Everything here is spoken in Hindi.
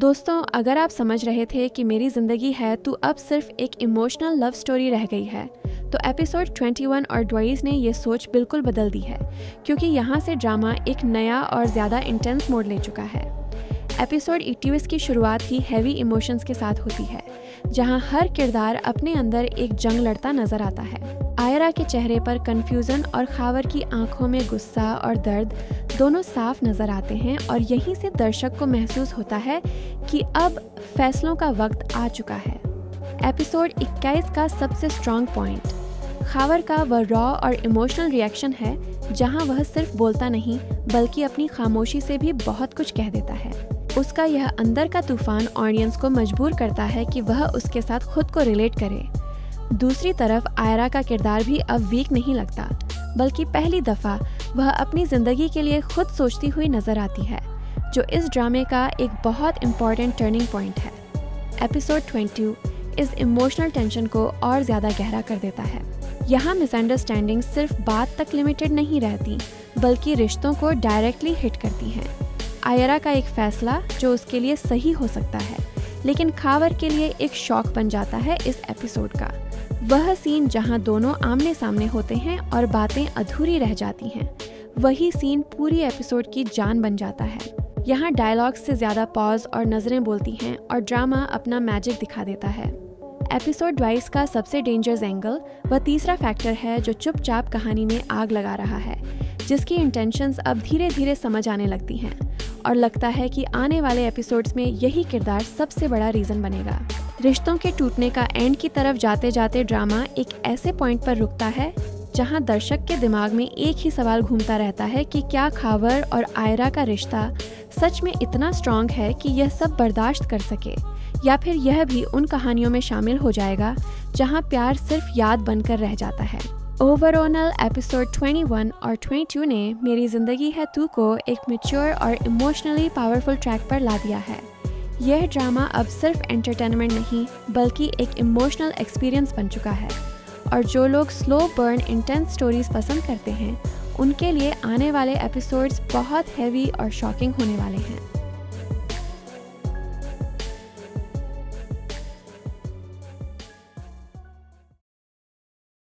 दोस्तों, अगर आप समझ रहे थे कि मेरी ज़िंदगी है तो अब सिर्फ एक इमोशनल लव स्टोरी रह गई है, तो एपिसोड 21 और ट्वाइस ने ये सोच बिल्कुल बदल दी है, क्योंकि यहाँ से ड्रामा एक नया और ज़्यादा इंटेंस मोड ले चुका है। एपिसोड 21 की शुरुआत ही हैवी इमोशंस के साथ होती है, जहाँ हर किरदार अपने अंदर एक जंग लड़ता नजर आता है। आयरा के चेहरे पर कंफ्यूजन और खावर की आंखों में गुस्सा और दर्द दोनों साफ नजर आते हैं, और यहीं से दर्शक को महसूस होता है कि अब फैसलों का वक्त आ चुका है। एपिसोड 21 का सबसे स्ट्रॉन्ग पॉइंट खावर का वह रॉ और इमोशनल रिएक्शन है, जहां वह सिर्फ बोलता नहीं बल्कि अपनी खामोशी से भी बहुत कुछ कह देता है। उसका यह अंदर का तूफान ऑडियंस को मजबूर करता है कि वह उसके साथ खुद को रिलेट करे। दूसरी तरफ आयरा का किरदार भी अब वीक नहीं लगता, बल्कि पहली दफ़ा वह अपनी ज़िंदगी के लिए खुद सोचती हुई नजर आती है, जो इस ड्रामे का एक बहुत इम्पॉर्टेंट टर्निंग पॉइंट है। एपिसोड 22 इस इमोशनल टेंशन को और ज़्यादा गहरा कर देता है। यहाँ मिसअंडरस्टैंडिंग सिर्फ बात तक लिमिटेड नहीं रहती, बल्कि रिश्तों को डायरेक्टली हिट करती हैं। आयरा का एक फैसला जो उसके लिए सही हो सकता है, लेकिन खावर के लिए एक शॉक बन जाता है इस एपिसोड का। वह सीन जहां दोनों आमने सामने होते हैं और बातें अधूरी रह जाती हैं, वही सीन पूरी एपिसोड की जान बन जाता है। यहाँ डायलॉग से ज़्यादा पॉज और नज़रें बोलती हैं और ड्रामा अपना मैजिक दिखा देता है। एपिसोड 22 का सबसे डेंजरस एंगल वह तीसरा फैक्टर है जो चुपचाप कहानी में आग लगा रहा है, जिसकी इंटेंशंस अब धीरे धीरे समझ आने लगती हैं, और लगता है कि आने वाले एपिसोड्स में यही किरदार सबसे बड़ा रीज़न बनेगा। रिश्तों के टूटने का एंड की तरफ जाते जाते ड्रामा एक ऐसे पॉइंट पर रुकता है जहां दर्शक के दिमाग में एक ही सवाल घूमता रहता है कि क्या खावर और आयरा का रिश्ता सच में इतना स्ट्रॉन्ग है कि यह सब बर्दाश्त कर सके, या फिर यह भी उन कहानियों में शामिल हो जाएगा जहां प्यार सिर्फ याद बनकर रह जाता है। ओवरऑल एपिसोड 21 और 22 ने मेरी ज़िंदगी है तू को एक मैच्योर और इमोशनली पावरफुल ट्रैक पर ला दिया है। यह ड्रामा अब सिर्फ एंटरटेनमेंट नहीं, बल्कि एक इमोशनल एक्सपीरियंस बन चुका है, और जो लोग स्लो बर्न इंटेंस स्टोरीज पसंद करते हैं, उनके लिए आने वाले एपिसोड्स बहुत हैवी और शॉकिंग होने वाले हैं।